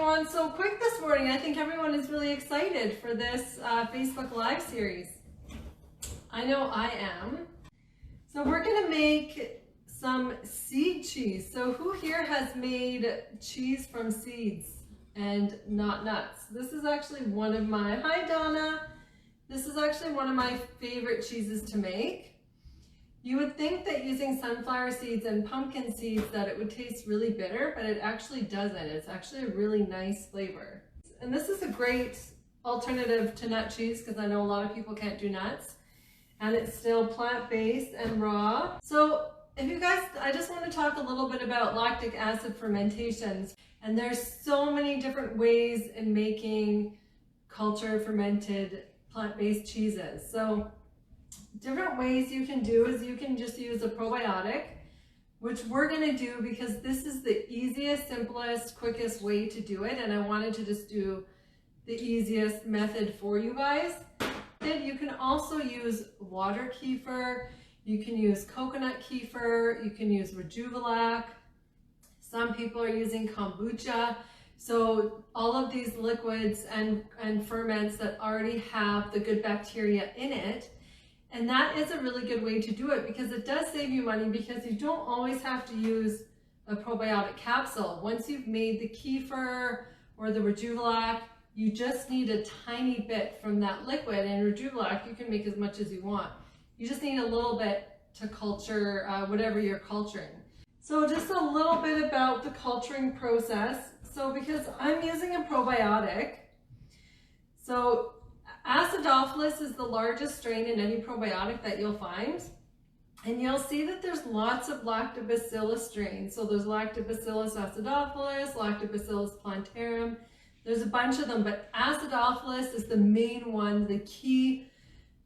on so quick this morning? I think everyone is really excited for this Facebook Live series. I know I am. So we're gonna make some seed cheese. So who here has made cheese from seeds and not nuts? This is actually one of my, hi Donna. This is actually one of my favorite cheeses to make. You would think that using sunflower seeds and pumpkin seeds that it would taste really bitter, but it actually doesn't. It's actually a really nice flavor. And this is a great alternative to nut cheese because I know a lot of people can't do nuts. And it's still plant-based and raw. So if you guys, I just want to talk a little bit about lactic acid fermentations. And there's so many different ways in making culture fermented plant-based cheeses. So different ways you can do is you can just use a probiotic, which we're gonna do because this is the easiest, simplest, quickest way to do it. And I wanted to just do the easiest method for you guys. You can also use water kefir, you can use coconut kefir, you can use Rejuvelac. Some people are using kombucha. So all of these liquids and ferments that already have the good bacteria in it. And that is a really good way to do it because it does save you money because you don't always have to use a probiotic capsule. Once you've made the kefir or the Rejuvelac, you just need a tiny bit from that liquid. And Rejuvelac, you can make as much as you want. You just need a little bit to culture whatever you're culturing. So just a little bit about the culturing process. So because I'm using a probiotic, so Acidophilus is the largest strain in any probiotic that you'll find. And you'll see that there's lots of lactobacillus strains. So there's Lactobacillus acidophilus, Lactobacillus plantarum. There's a bunch of them, but Acidophilus is the main one, the key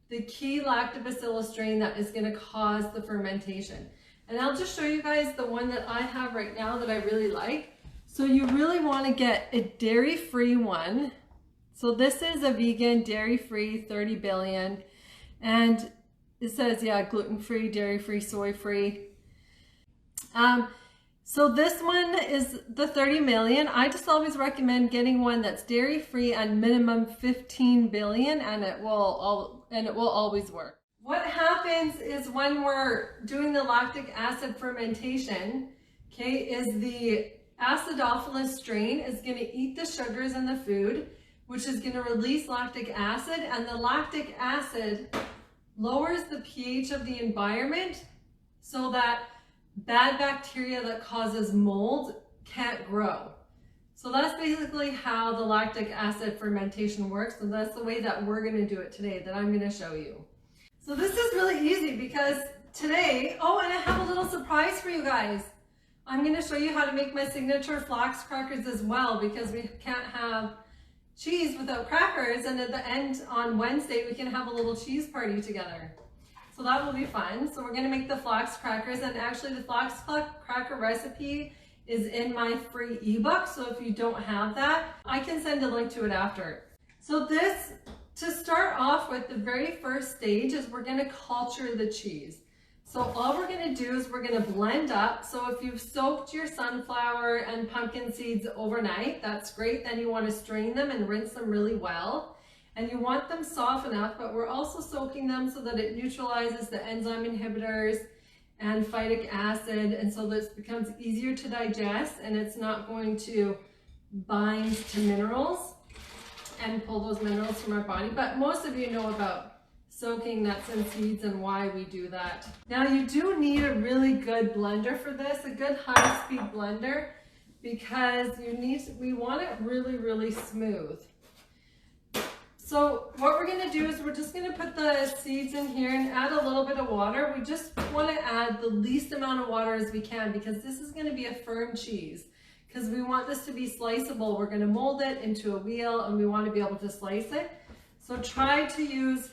lactobacillus strain that is going to cause the fermentation. And I'll just show you guys the one that I have right now that I really like. So you really want to get a dairy-free one. So this is a vegan, dairy-free, 30 billion. And it says, yeah, gluten-free, dairy-free, soy-free. So this one is the 30 million. I just always recommend getting one that's dairy-free and minimum 15 billion, and it will always work. What happens is when we're doing the lactic acid fermentation, okay, is the Acidophilus strain is going to eat the sugars in the food, which is going to release lactic acid, and the lactic acid lowers the pH of the environment so that bad bacteria that causes mold can't grow. So that's basically how the lactic acid fermentation works, and that's the way that we're going to do it today, that I'm going to show you. So this is really easy because today, oh, and I have a little surprise for you guys. I'm going to show you how to make my signature flax crackers as well, because we can't have cheese without crackers, and at the end on Wednesday we can have a little cheese party together. So that will be fun. So we're going to make the flax crackers, and actually the flax cracker recipe is in my free ebook, so if you don't have that, I can send a link to it after. So this, to start off with, the very first stage is we're going to culture the cheese. So all we're going to do is we're going to blend up. So if you've soaked your sunflower and pumpkin seeds overnight, that's great. Then you want to strain them and rinse them really well. And you want them soft enough, but we're also soaking them so that it neutralizes the enzyme inhibitors and phytic acid. And so this becomes easier to digest, and it's not going to bind to minerals and pull those minerals from our body. But most of you know about soaking nuts and seeds and why we do that. Now you do need a really good blender for this, a good high-speed blender, because we want it really, really smooth. So what we're going to do is we're just going to put the seeds in here and add a little bit of water. We just want to add the least amount of water as we can because this is going to be a firm cheese. Because we want this to be sliceable, we're going to mold it into a wheel and we want to be able to slice it. So try to use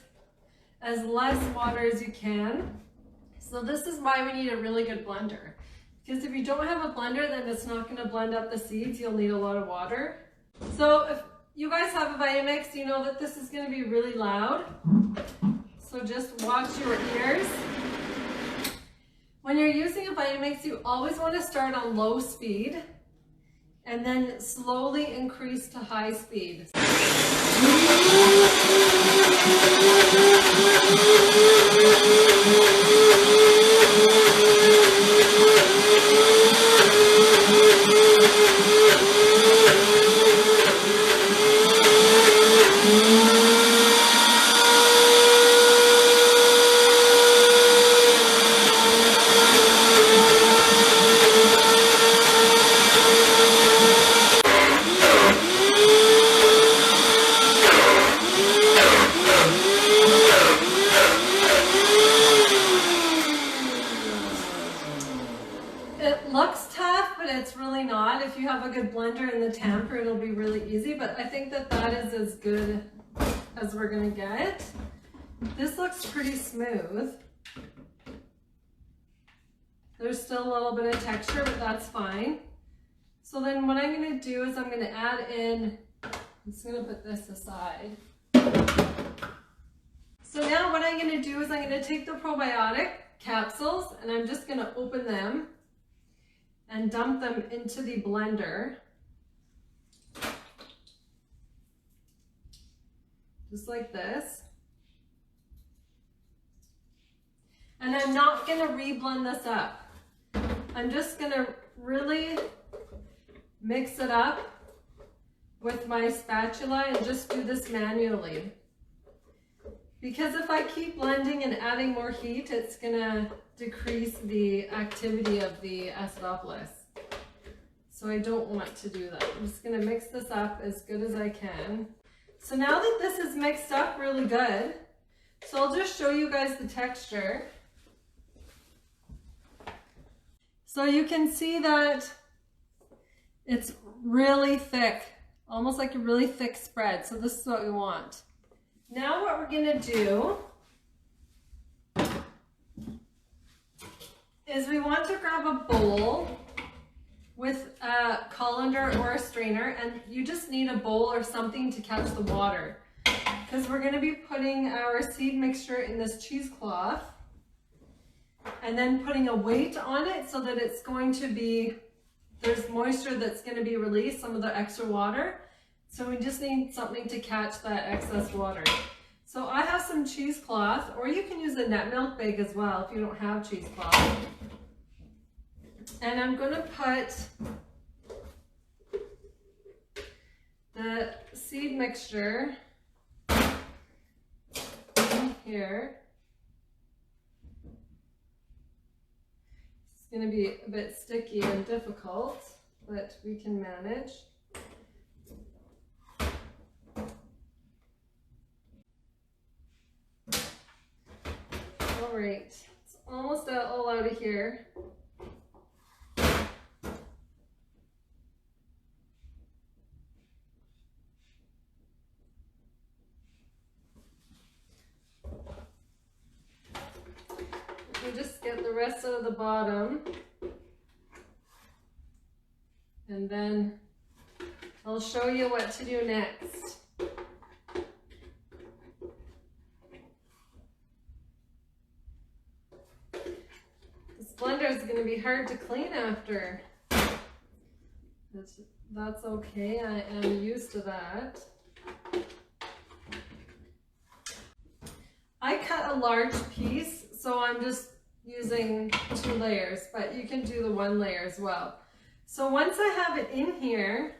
as less water as you can. So this is why we need a really good blender. Because if you don't have a blender, then it's not going to blend up the seeds. You'll need a lot of water. So if you guys have a Vitamix, you know that this is going to be really loud. So just watch your ears. When you're using a Vitamix, you always want to start on low speed. and then slowly increase to high speed. It looks tough, but it's really not. If you have a good blender in the tamper, it'll be really easy, but I think that that is as good as we're gonna get. This looks pretty smooth. There's still a little bit of texture, but that's fine. So then what I'm gonna do is I'm gonna add in, I'm just gonna put this aside. So now what I'm gonna do is I'm gonna take the probiotic capsules and I'm just gonna open them and dump them into the blender. Just like this. And I'm not gonna re-blend this up. I'm just gonna really mix it up with my spatula and just do this manually. Because if I keep blending and adding more heat, it's gonna decrease the activity of the acidophilus. So I don't want to do that. I'm just gonna mix this up as good as I can. So now that this is mixed up really good, so I'll just show you guys the texture. So you can see that it's really thick, almost like a really thick spread. So this is what we want. Now what we're gonna do is we want to grab a bowl with a colander or a strainer, and you just need a bowl or something to catch the water, because we're going to be putting our seed mixture in this cheesecloth and then putting a weight on it so that it's going to be, there's moisture that's going to be released, some of the extra water. So we just need something to catch that excess water. So I have some cheesecloth, or you can use a net milk bag as well if you don't have cheesecloth. And I'm going to put the seed mixture in here. It's going to be a bit sticky and difficult, but we can manage. All right, it's almost all out of here. Just get the rest out of the bottom, and then I'll show you what to do next. This blender is going to be hard to clean after. That's okay, I am used to that. I cut a large piece, so I'm just using 2 layers, but you can do the 1 layer as well. So once I have it in here,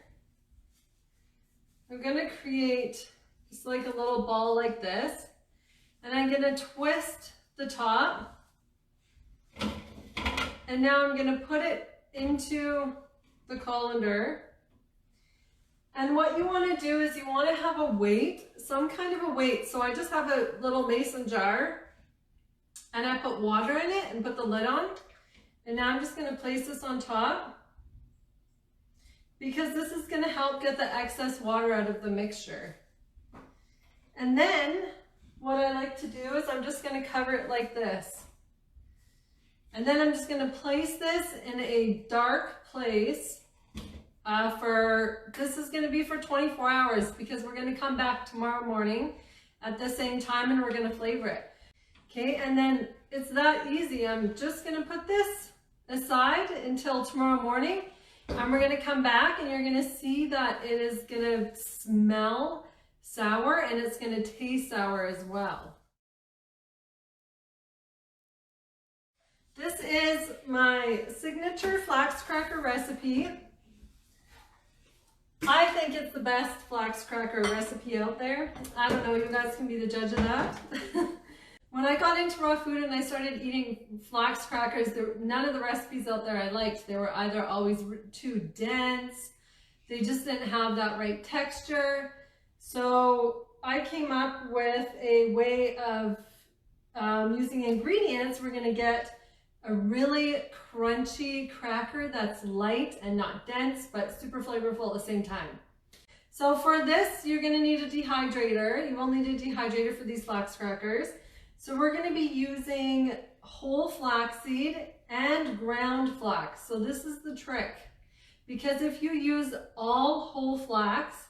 I'm going to create just like a little ball like this, and I'm going to twist the top, and now I'm going to put it into the colander. And what you want to do is you want to have a weight, some kind of a weight. So I just have a little mason jar, and I put water in it and put the lid on. And now I'm just going to place this on top, because this is going to help get the excess water out of the mixture. And then what I like to do is I'm just going to cover it like this. And then I'm just going to place this in a dark place this is going to be for 24 hours, because we're going to come back tomorrow morning at the same time and we're going to flavor it. Okay, and then it's that easy. I'm just going to put this aside until tomorrow morning, And we're gonna come back and you're gonna see that it is gonna smell sour and it's gonna taste sour as well. This is my signature flax cracker recipe. I think it's the best flax cracker recipe out there. I don't know, you guys can be the judge of that. When I got into raw food and I started eating flax crackers, none of the recipes out there I liked. They were either always too dense, they just didn't have that right texture. So I came up with a way of using ingredients. We're gonna get a really crunchy cracker that's light and not dense, but super flavorful at the same time. So for this, you're gonna need a dehydrator. You will need a dehydrator for these flax crackers. So we're gonna be using whole flaxseed and ground flax. So this is the trick, because if you use all whole flax,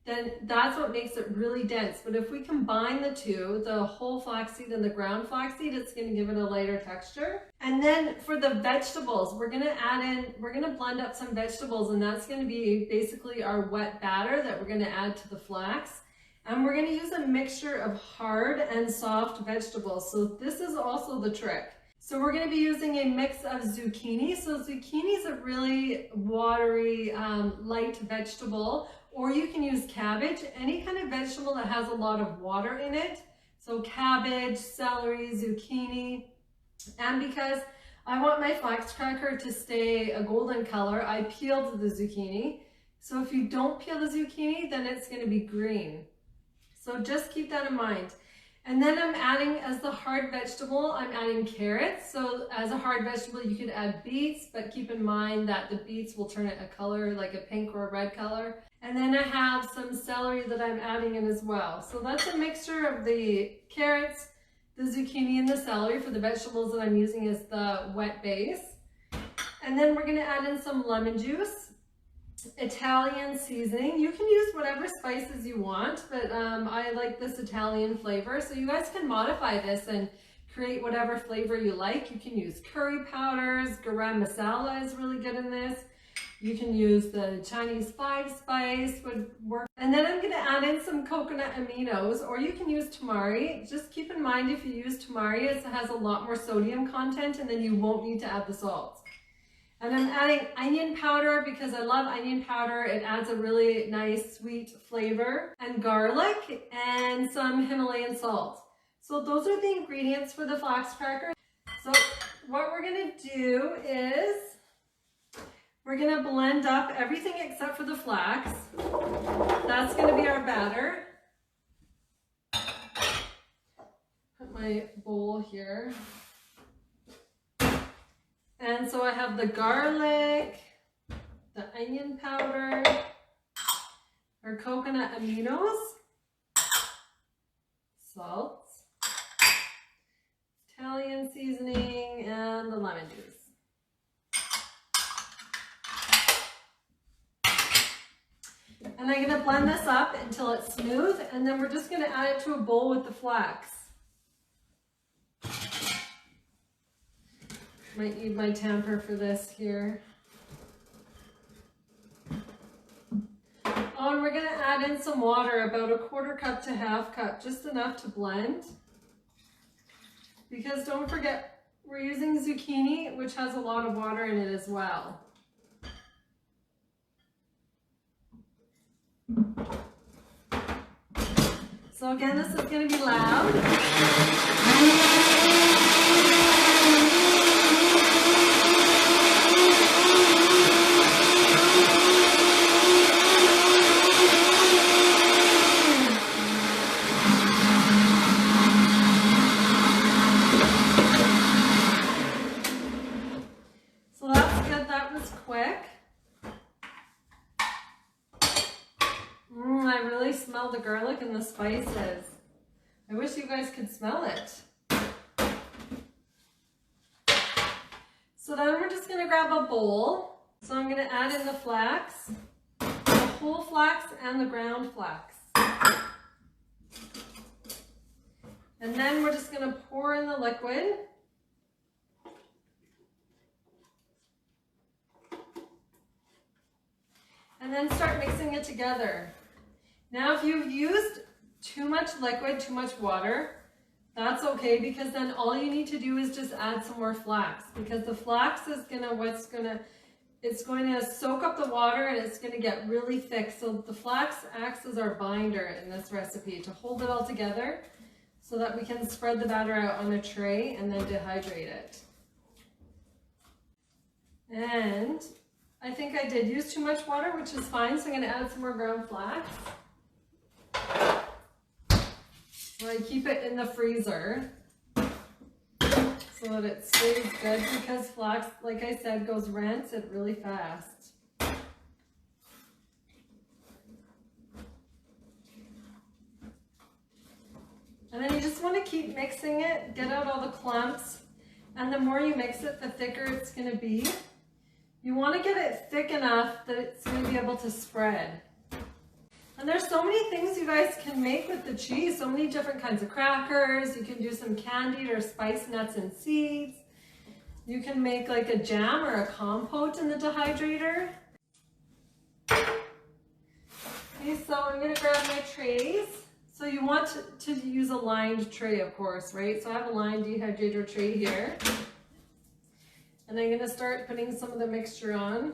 then that's what makes it really dense. But if we combine the two, the whole flaxseed and the ground flaxseed, it's gonna give it a lighter texture. And then for the vegetables, we're gonna blend up some vegetables, and that's gonna be basically our wet batter that we're gonna add to the flax. And we're gonna use a mixture of hard and soft vegetables. So this is also the trick. So we're gonna be using a mix of zucchini. So zucchini is a really watery, light vegetable, or you can use cabbage, any kind of vegetable that has a lot of water in it. So cabbage, celery, zucchini. And because I want my flax cracker to stay a golden color, I peeled the zucchini. So if you don't peel the zucchini, then it's gonna be green. So just keep that in mind. And then I'm adding, as the hard vegetable, I'm adding carrots. So as a hard vegetable, you could add beets, but keep in mind that the beets will turn it a color, like a pink or a red color. And then I have some celery that I'm adding in as well. So that's a mixture of the carrots, the zucchini, and the celery for the vegetables that I'm using as the wet base. And then we're gonna add in some lemon juice, Italian seasoning. You can use whatever spices you want, but I like this Italian flavor. So you guys can modify this and create whatever flavor you like. You can use curry powders, garam masala is really good in this. You can use the Chinese 5-spice would work. And then I'm gonna add in some coconut aminos, or you can use tamari. Just keep in mind, if you use tamari, it has a lot more sodium content, and then you won't need to add the salt. And I'm adding onion powder because I love onion powder. It adds a really nice sweet flavor, and garlic and some Himalayan salt. So those are the ingredients for the flax cracker. So what we're gonna do is we're gonna blend up everything except for the flax. That's gonna be our batter. Put my bowl here. And so I have the garlic, the onion powder, our coconut aminos, salt, Italian seasoning, and the lemon juice. And I'm gonna blend this up until it's smooth, and then we're just gonna add it to a bowl with the flax. Might need my tamper for this here. Oh, and we're gonna add in some water, about 1/4 cup to 1/2 cup, just enough to blend. Because don't forget, we're using zucchini, which has a lot of water in it as well. So again, this is gonna be loud. So that's good, that was quick. I really smell the garlic and the spices. I wish you guys could smell it. So then we're just gonna grab a bowl. So I'm gonna add in the flax, the whole flax and the ground flax. And then we're just gonna pour in the liquid. And then start mixing it together. Now if you've used too much liquid, too much water, that's okay, because then all you need to do is just add some more flax, because the flax is it's going to soak up the water and it's going to get really thick. So the flax acts as our binder in this recipe to hold it all together so that we can spread the batter out on a tray and then dehydrate it. And I think I did use too much water, which is fine, so I'm going to add some more ground flax. So I keep it in the freezer so that it stays good, because flax, like I said, goes rancid really fast. And then you just want to keep mixing it, get out all the clumps, and the more you mix it, the thicker it's going to be. You want to get it thick enough that it's going to be able to spread. And there's so many things you guys can make with the cheese, so many different kinds of crackers. You can do some candied or spiced nuts and seeds. You can make like a jam or a compote in the dehydrator. Okay, so I'm going to grab my trays. So you want to use a lined tray, of course, right? So I have a lined dehydrator tray here. And I'm going to start putting some of the mixture on.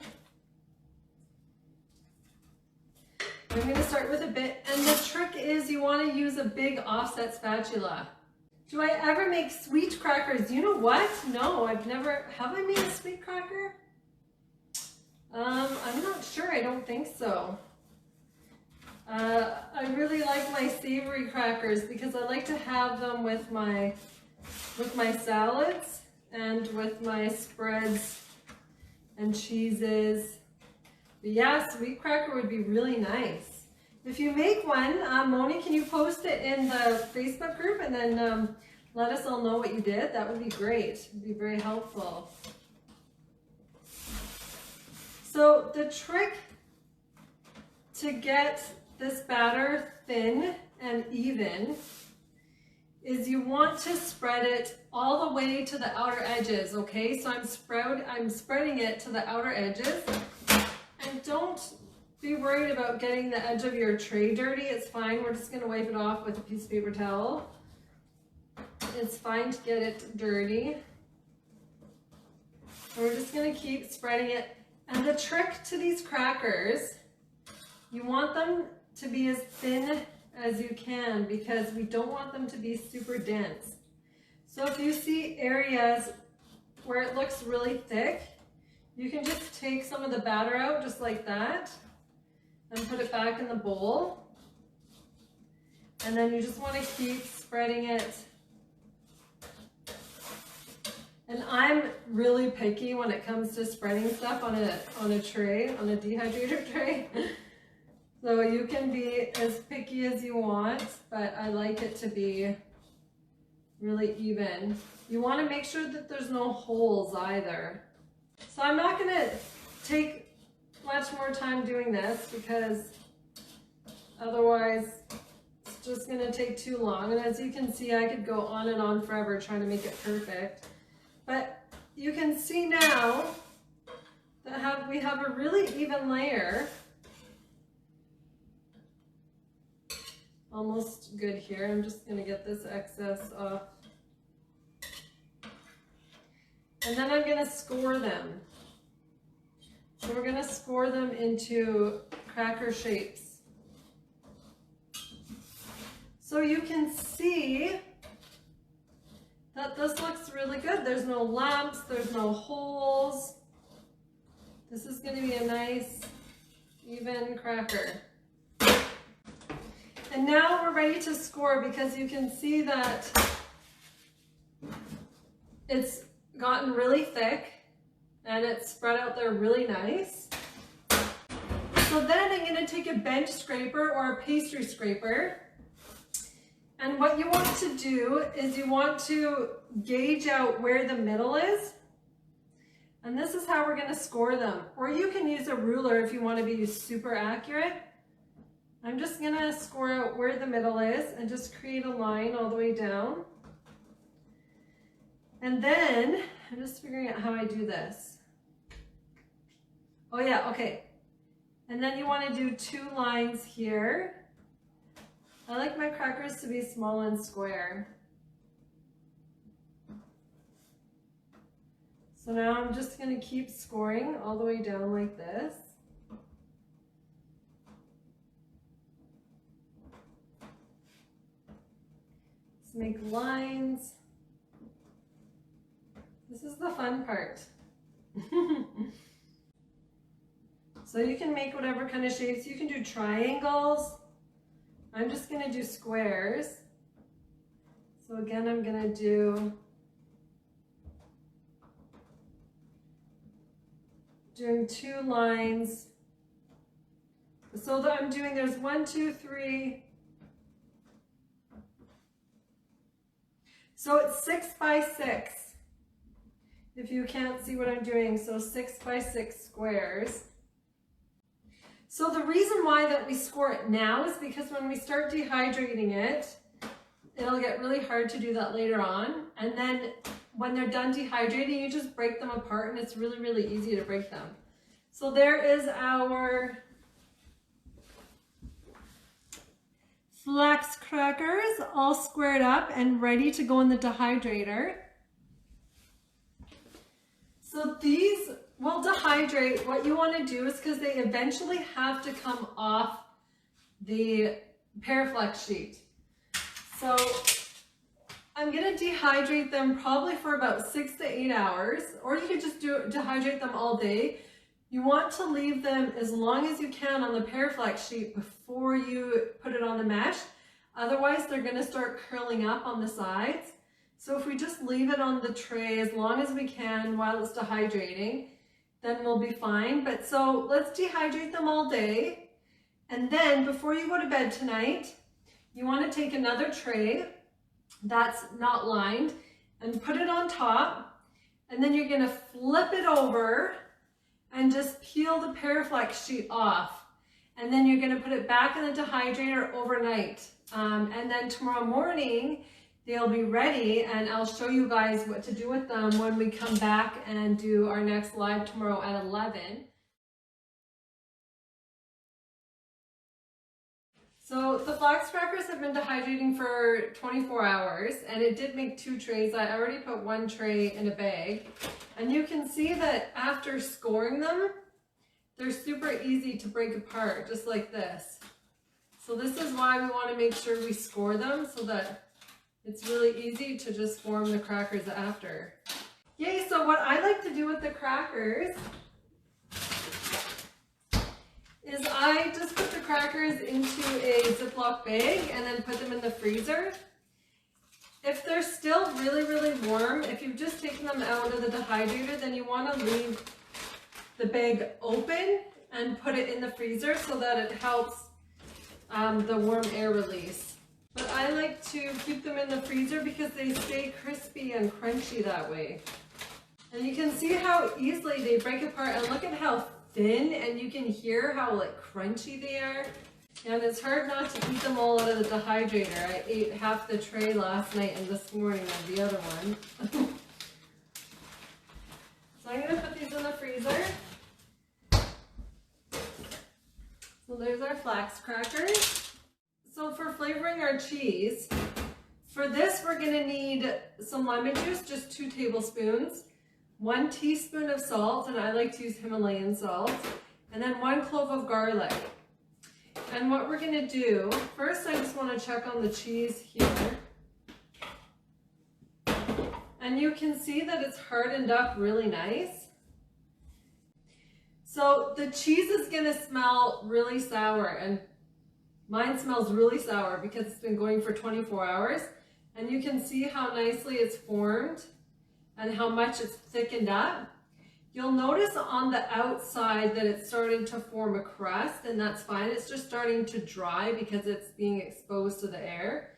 I'm going to start with a bit, and the trick is you want to use a big offset spatula. Do I ever make sweet crackers? You know what? No, I've never. Have I made a sweet cracker? I'm not sure. I don't think so. I really like my savory crackers because I like to have them with my salads and with my spreads and cheeses. But yeah, sweet cracker would be really nice. If you make one, Moni, can you post it in the Facebook group and then let us all know what you did? That would be great. It would be very helpful. So the trick to get this batter thin and even is you want to spread it all the way to the outer edges, okay? So I'm spreading it to the outer edges. And don't be worried about getting the edge of your tray dirty. It's fine. We're just going to wipe it off with a piece of paper towel. It's fine to get it dirty. And we're just going to keep spreading it. And the trick to these crackers, you want them to be as thin as you can because we don't want them to be super dense. So if you see areas where it looks really thick, you can just take some of the batter out just like that and put it back in the bowl. And then you just want to keep spreading it. And I'm really picky when it comes to spreading stuff on a tray, on a dehydrator tray. So you can be as picky as you want, but I like it to be really even. You want to make sure that there's no holes either. So I'm not going to take much more time doing this because otherwise it's just going to take too long. And as you can see, I could go on and on forever trying to make it perfect. But you can see now that we have a really even layer. Almost good here. I'm just going to get this excess off. And then I'm going to score them. So we're going to score them into cracker shapes. So you can see that this looks really good. There's no lumps, there's no holes. This is going to be a nice, even cracker. And now we're ready to score because you can see that it's gotten really thick and it's spread out there really nice. So then I'm going to take a bench scraper or a pastry scraper. And what you want to do is you want to gauge out where the middle is. And this is how we're going to score them. Or you can use a ruler if you want to be super accurate. I'm just going to score out where the middle is and just create a line all the way down. And then I'm just figuring out how I do this. Oh yeah, okay. And then you want to do 2 lines here. I like my crackers to be small and square. So now I'm just going to keep scoring all the way down like this. Let's make lines. This is the fun part. So you can make whatever kind of shapes. You can do triangles. I'm just going to do squares. So again, I'm going to do doing 2 lines. So that I'm doing, there's 1, 2, 3. So it's 6 by 6. If you can't see what I'm doing, so 6 by 6 squares. So the reason why that we score it now is because when we start dehydrating it, it'll get really hard to do that later on. And then when they're done dehydrating, you just break them apart and it's really, really easy to break them. So there is our flax crackers all squared up and ready to go in the dehydrator. So these will dehydrate. What you want to do is, because they eventually have to come off the Paraflex sheet. So I'm going to dehydrate them probably for about 6 to 8 hours, or you could just dehydrate them all day. You want to leave them as long as you can on the Paraflex sheet before you put it on the mesh. Otherwise, they're going to start curling up on the sides. So if we just leave it on the tray as long as we can while it's dehydrating, then we'll be fine. But so let's dehydrate them all day. And then before you go to bed tonight, you want to take another tray that's not lined and put it on top. And then you're going to flip it over and just peel the Paraflex sheet off. And then you're going to put it back in the dehydrator overnight. And then tomorrow morning, they'll be ready, and I'll show you guys what to do with them when we come back and do our next live tomorrow at 11. So the flax crackers have been dehydrating for 24 hours, and it did make 2 trays. I already put 1 tray in a bag. And you can see that after scoring them, they're super easy to break apart, just like this. So this is why we want to make sure we score them so that it's really easy to just form the crackers after. Yay, so what I like to do with the crackers is I just put the crackers into a Ziploc bag and then put them in the freezer. If they're still really, really warm, if you've just taken them out of the dehydrator, then you want to leave the bag open and put it in the freezer so that it helps the warm air release. But I like to keep them in the freezer because they stay crispy and crunchy that way. And you can see how easily they break apart, and look at how thin, and you can hear how like crunchy they are. And it's hard not to eat them all out of the dehydrator. I ate half the tray last night and this morning of the other one. So I'm going to put these in the freezer. So there's our flax crackers. So for flavoring our cheese, for this we're going to need some lemon juice, just 2 tablespoons, 1 teaspoon of salt, and I like to use Himalayan salt, and then 1 clove of garlic. And what we're going to do, first I just want to check on the cheese here. And you can see that it's hardened up really nice. So the cheese is going to smell really sour, and mine smells really sour because it's been going for 24 hours. And you can see how nicely it's formed and how much it's thickened up. You'll notice on the outside that it's starting to form a crust, and that's fine. It's just starting to dry because it's being exposed to the air.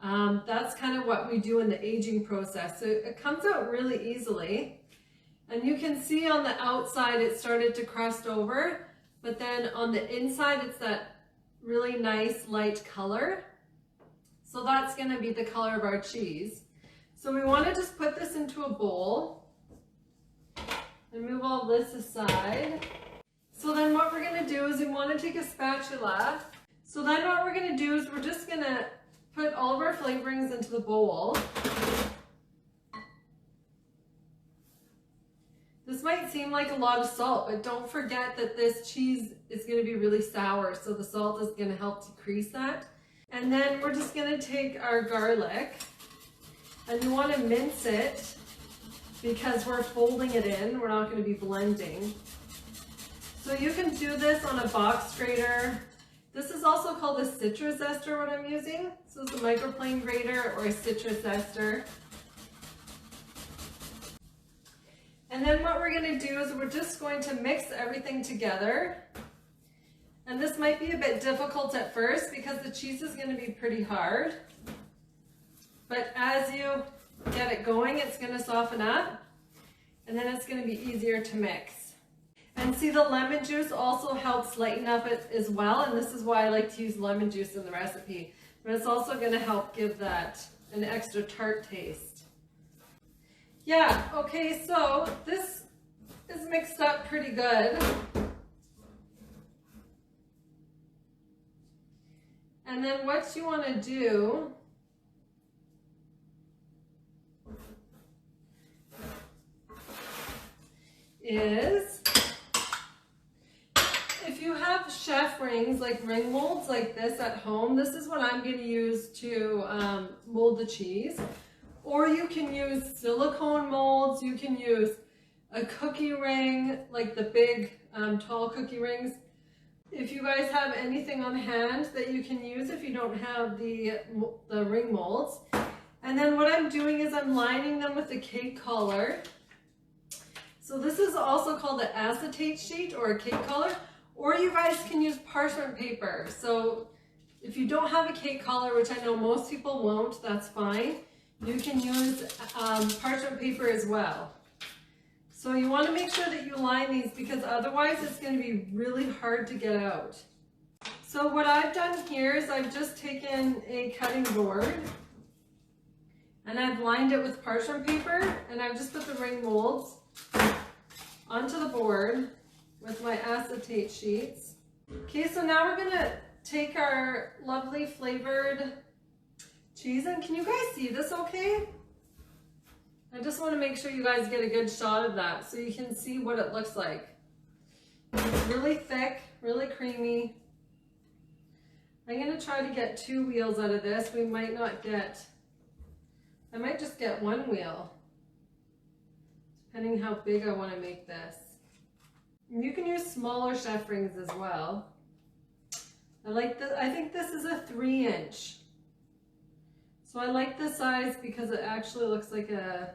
That's kind of what we do in the aging process. So it comes out really easily. And you can see on the outside it started to crust over, but then on the inside it's that really nice light color. So that's going to be the color of our cheese. So we want to just put this into a bowl and move all this aside. So then what we're gonna do is we wanna take a spatula. So then what we're gonna do is we're just gonna put all of our flavorings into the bowl. This might seem like a lot of salt, but don't forget that this cheese is gonna be really sour, so the salt is gonna help decrease that. And then we're just gonna take our garlic, and you wanna mince it because we're folding it in, we're not gonna be blending. So you can do this on a box grater. This is also called a citrus zester, what I'm using. So it's a microplane grater or a citrus zester. And then what we're gonna do is we're just going to mix everything together. And this might be a bit difficult at first because the cheese is gonna be pretty hard. But as you get it going, it's gonna soften up, and then it's gonna be easier to mix. And see, the lemon juice also helps lighten up it as well, and this is why I like to use lemon juice in the recipe. But it's also gonna help give that an extra tart taste. Yeah, okay, so this is mixed up pretty good. And then what you wanna do is, if you have chef rings, like ring molds like this at home, this is what I'm going to use to mold the cheese. Or you can use silicone molds, you can use a cookie ring, like the big tall cookie rings. If you guys have anything on hand that you can use if you don't have the ring molds. And then what I'm doing is I'm lining them with a cake collar. So this is also called an acetate sheet or a cake collar, or you guys can use parchment paper. So if you don't have a cake collar, which I know most people won't, that's fine. You can use parchment paper as well. So you want to make sure that you line these because otherwise it's going to be really hard to get out. So what I've done here is I've just taken a cutting board and I've lined it with parchment paper, and I've just put the ring molds onto the board with my acetate sheets. Okay, so now we're gonna take our lovely flavored cheese, and can you guys see this okay? I just want to make sure you guys get a good shot of that so you can see what it looks like. It's really thick, really creamy. I'm gonna try to get 2 wheels out of this. We might not get, I might just get 1 wheel, depending how big I want to make this. You can use smaller chef rings as well. I think this is a 3-inch. So I like the size because it actually looks like a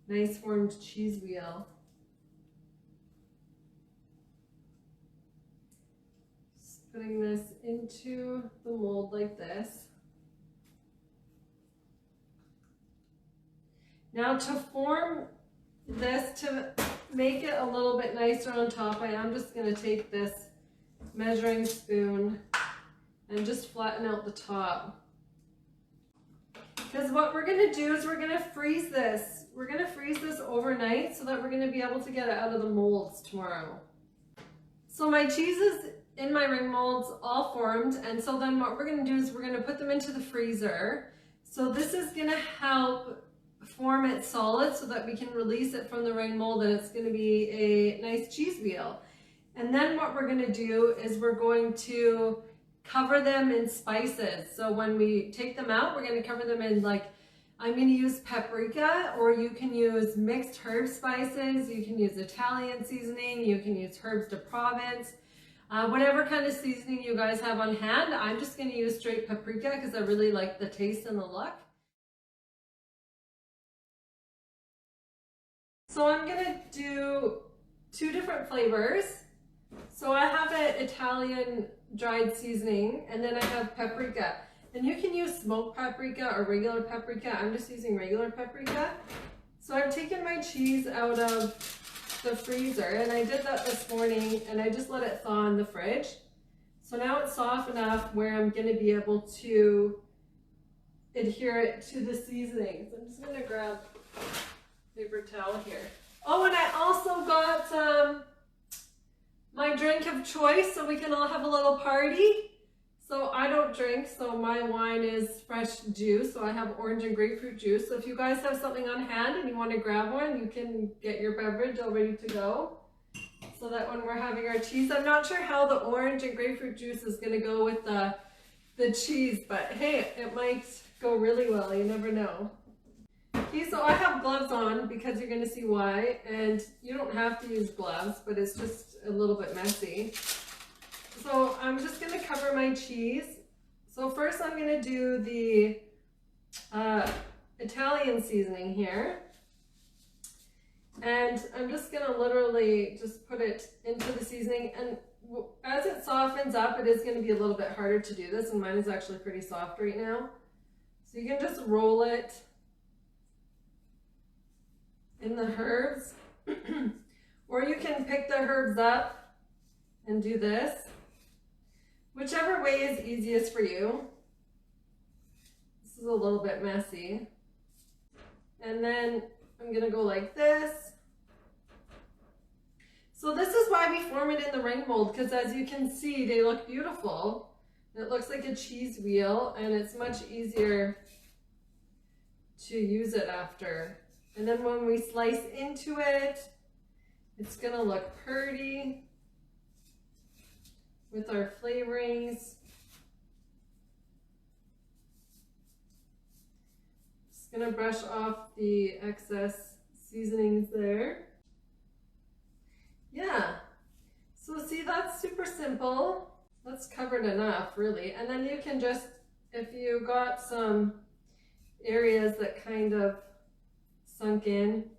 nice formed cheese wheel. Just putting this into the mold like this. Now to form this, to make it a little bit nicer on top, I am just going to take this measuring spoon and just flatten out the top. Because what we're going to do is we're going to freeze this. We're going to freeze this overnight so that we're going to be able to get it out of the molds tomorrow. So my cheese is in my ring molds all formed, and so then what we're going to do is we're going to put them into the freezer. So this is going to help form it solid so that we can release it from the ring mold and it's going to be a nice cheese wheel. And then what we're going to do is we're going to cover them in spices. So when we take them out, we're going to cover them in, like, I'm going to use paprika, or you can use mixed herb spices, you can use Italian seasoning, you can use herbs de Provence, whatever kind of seasoning you guys have on hand. I'm just going to use straight paprika because I really like the taste and the look. So I'm going to do 2 different flavors. So I have an Italian dried seasoning, and then I have paprika. And you can use smoked paprika or regular paprika. I'm just using regular paprika. So I've taken my cheese out of the freezer, and I did that this morning, and I just let it thaw in the fridge. So now it's soft enough where I'm going to be able to adhere it to the seasonings. I'm just going to grab paper towel here. Oh, and I also got of choice so we can all have a little party. So I don't drink, so my wine is fresh juice. So I have orange and grapefruit juice. So if you guys have something on hand and you want to grab one, you can get your beverage all ready to go. So that when we're having our cheese, I'm not sure how the orange and grapefruit juice is going to go with the cheese, but hey, it might go really well. You never know. Okay, so I have gloves on because you're going to see why, and you don't have to use gloves, but it's just a little bit messy. So I'm just going to cover my cheese. So first I'm going to do the Italian seasoning here. And I'm just going to literally just put it into the seasoning. And as it softens up, it is going to be a little bit harder to do this. And mine is actually pretty soft right now. So you can just roll it in the herbs. Or you can pick the herbs up and do this. Whichever way is easiest for you. This is a little bit messy. And then I'm gonna go like this. So this is why we form it in the ring mold, because as you can see, they look beautiful. It looks like a cheese wheel, and it's much easier to use it after. And then when we slice into it, it's gonna look pretty with our flavorings. Just gonna brush off the excess seasonings there. Yeah, so see, that's super simple. That's covered enough, really. And then you can just, if you got some areas that kind of sunk in,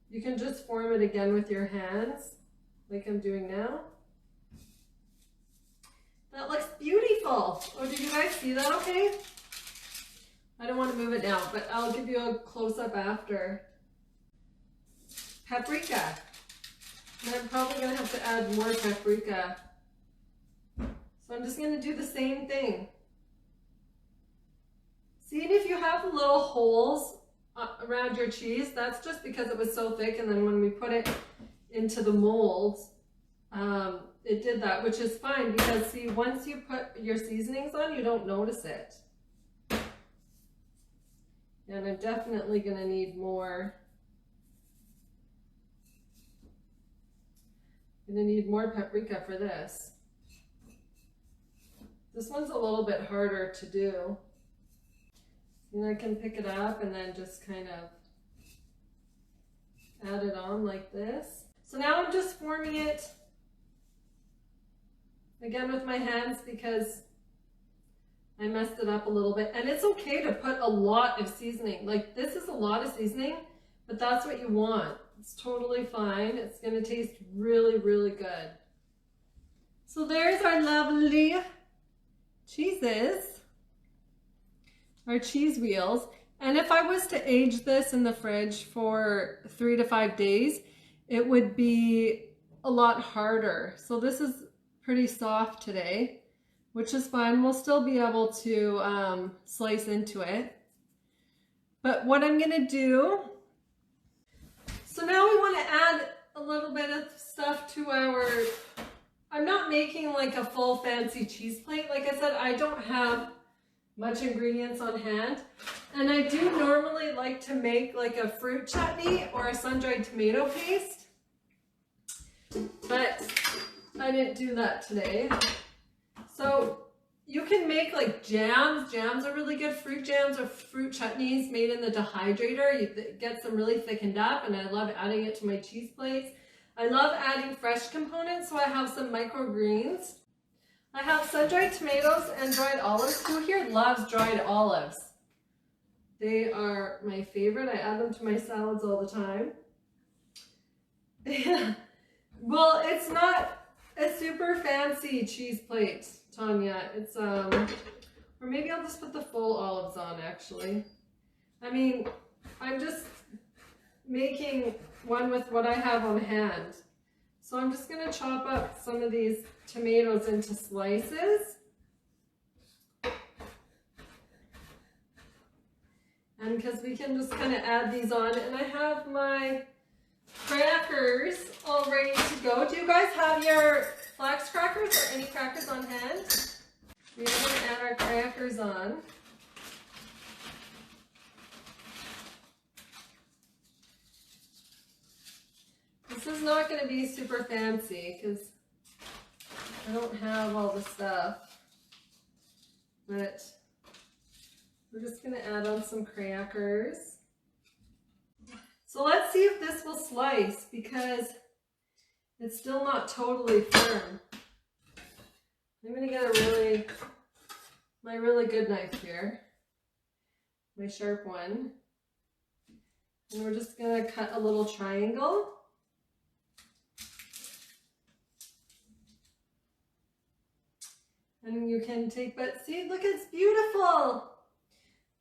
you can just form it again with your hands, like I'm doing now. That looks beautiful. Oh, did you guys see that okay? I don't want to move it now, but I'll give you a close-up after. Paprika. And I'm probably going to have to add more paprika. So I'm just going to do the same thing. See, and if you have little holes around your cheese, that's just because it was so thick, and then when we put it into the mold, it did that, which is fine because see, once you put your seasonings on, you don't notice it. And I'm definitely going to need more. I'm going to need more paprika for this. This one's a little bit harder to do. And I can pick it up and then just kind of add it on like this. So now I'm just forming it again with my hands because I messed it up a little bit. And it's okay to put a lot of seasoning. Like, this is a lot of seasoning, but that's what you want. It's totally fine. It's going to taste really, really good. So there's our lovely cheeses, our cheese wheels. And if I was to age this in the fridge for 3 to 5 days, it would be a lot harder. So this is pretty soft today, which is fine. We'll still be able to slice into it. But what I'm gonna do, so now we want to add a little bit of stuff to our, I'm not making like a full fancy cheese plate. Like I said, I don't have much ingredients on hand. And I do normally like to make like a fruit chutney or a sun-dried tomato paste. But I didn't do that today. So you can make like jams. Jams are really good. Fruit jams or fruit chutneys made in the dehydrator. It gets them really thickened up, and I love adding it to my cheese plates. I love adding fresh components, so I have some microgreens. I have sun-dried tomatoes and dried olives. Who here loves dried olives? They are my favorite. I add them to my salads all the time. Well, it's not a super fancy cheese plate, Tanya. It's, or maybe I'll just put the full olives on, actually. I mean, I'm just making one with what I have on hand. So I'm just going to chop up some of these tomatoes into slices. And because we can just kind of add these on. And I have my crackers all ready to go. Do you guys have your flax crackers or any crackers on hand. We're going to add our crackers on. This is not going to be super fancy because I don't have all the stuff, but we're just going to add on some crackers. So let's see if this will slice because it's still not totally firm. I'm going to get my really good knife here, my sharp one, and we're just going to cut a little triangle. And you can take, but see, look, it's beautiful.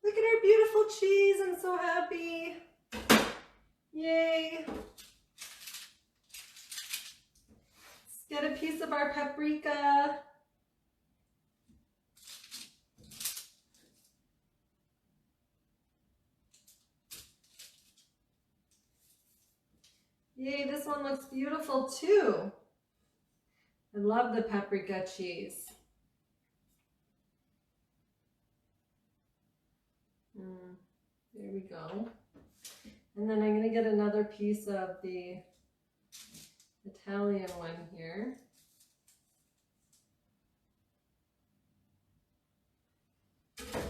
Look at our beautiful cheese. I'm so happy. Yay. Let's get a piece of our paprika. Yay, this one looks beautiful too. I love the paprika cheese. There we go. And then I'm going to get another piece of the Italian one here.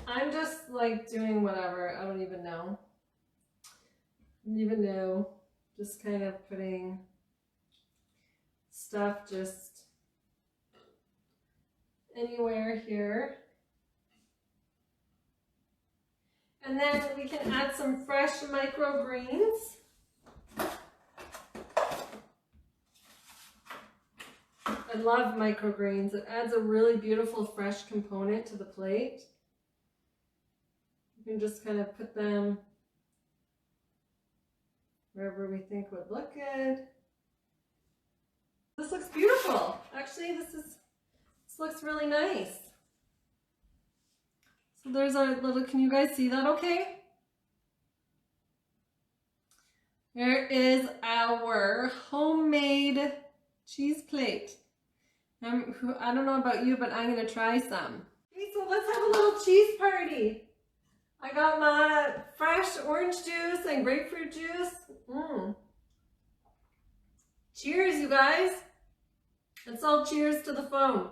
I'm just like doing whatever. I don't even know. Just kind of putting stuff just anywhere here. And then we can add some fresh microgreens. I love microgreens. It adds a really beautiful fresh component to the plate. You can just kind of put them wherever we think would look good. This looks beautiful. Actually, this looks really nice. So there's our little, can you guys see that okay? There is our homemade cheese plate. I don't know about you, but I'm going to try some. Okay, so let's have a little cheese party. I got my fresh orange juice and grapefruit juice. Cheers, you guys. Let's all cheers to the phone.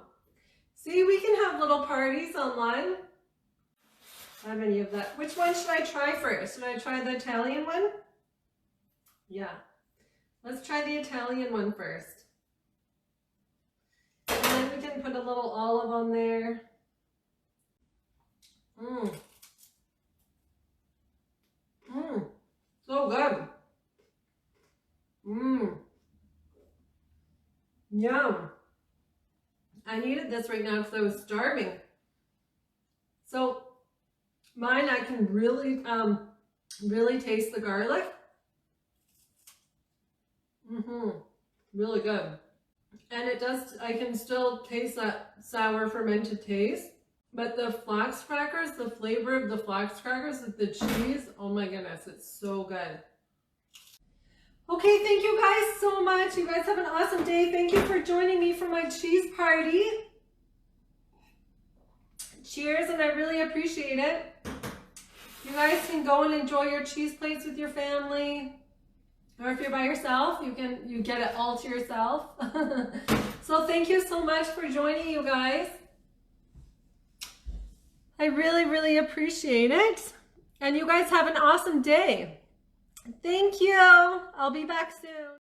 See, we can have little parties online. How many of that? Which one should I try first? Should I try the Italian one? Yeah. Let's try the Italian one first. And then we can put a little olive on there. So good. Yum. I needed this right now because I was starving. So mine, I can really taste the garlic. Really good. And it does, I can still taste that sour fermented taste. But the flax crackers, the flavor of the flax crackers with the cheese, oh my goodness, it's so good. Okay, thank you guys so much. You guys have an awesome day. Thank you for joining me for my cheese party. Cheers, and I really appreciate it. You guys can go and enjoy your cheese plates with your family. Or if you're by yourself, you get it all to yourself. So thank you so much for joining, you guys. I really, really appreciate it. And you guys have an awesome day. Thank you. I'll be back soon.